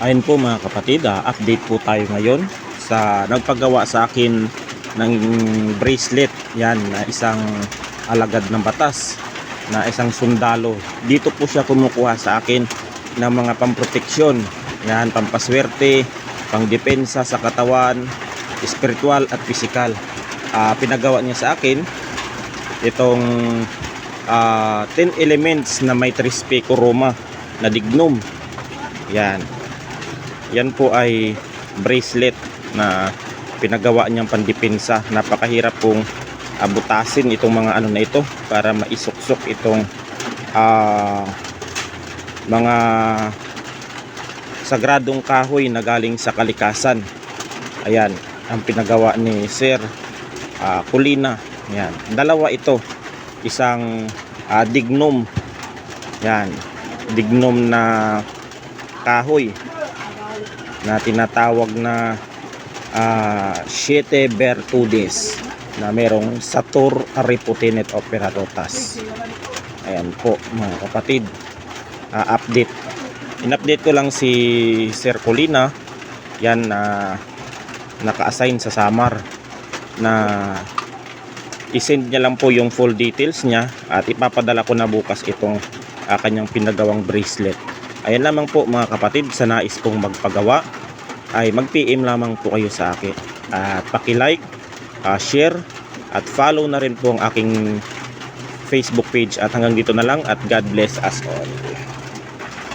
Ayun po mga kapatid, update po tayo ngayon sa nagpagawa sa akin ng bracelet. Yan, na isang alagad ng batas, na isang sundalo. Dito po siya kumukuha sa akin ng mga pamproteksyon. Yan, pampaswerte, pangdepensa sa katawan, espiritual at pisikal. Pinagawa niya sa akin itong 10 elements na may trispe coroma na dignum. Yan po ay bracelet na pinagawa niyang pandepensa. Napakahirap pong butasin itong mga ano na ito para maisuksok itong mga sagradong kahoy na galing sa kalikasan. Ayan ang pinagawa ni Sir Colina. Yan, dalawa ito, isang dignum. Yan, dignum na kahoy na tinatawag na Siete Virtudes, na merong Satur Reputinet Opera Rotas. Ayan po mga kapatid, update. In-update ko lang si Sir Colina. Yan, naka-assign sa Samar na i-send niya lang po yung full details niya at ipapadala ko na bukas itong kanyang pinagawang bracelet. Ayan lamang po mga kapatid, sa nais pong magpagawa ay mag-PM lamang po kayo sa akin at paki-like, share at follow na rin po ang aking Facebook page. At hanggang dito na lang at God bless us all.